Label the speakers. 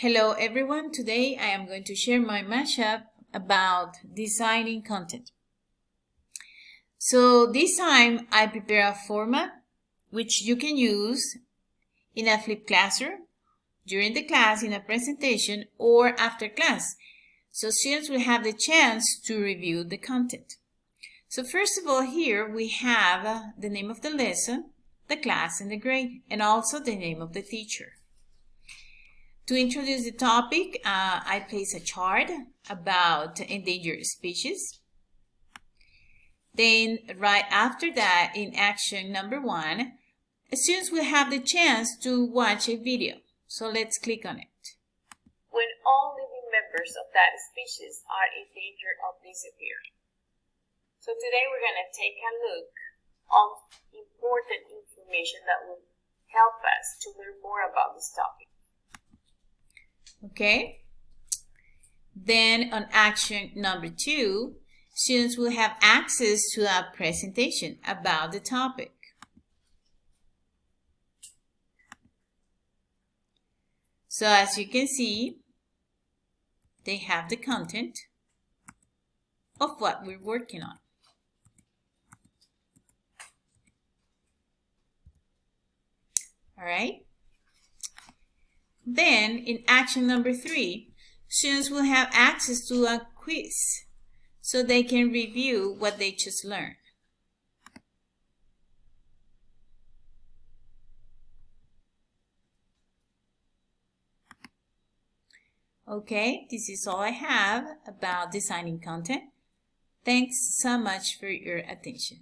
Speaker 1: Hello everyone, today I am going to share my mashup about designing content. So this time I prepare a format which you can use in a flipped classroom, during the class, in a presentation, or after class. So students will have the chance to review the content. So first of all, here we have the name of the lesson, the class, and the grade, and also the name of the teacher. To introduce the topic, I place a chart about endangered species. Then right after that, in action number 1, students will have the chance to watch a video. So let's click on it.
Speaker 2: When all living members of that species are in danger of disappearing. So today we're going to take a look on important information that will help us to learn more about this topic.
Speaker 1: Okay, then on action number 2, students will have access to a presentation about the topic. So as you can see, they have the content of what we're working on. All right. Then, in action number 3, students will have access to a quiz so they can review what they just learned. Okay, this is all I have about designing content. Thanks so much for your attention.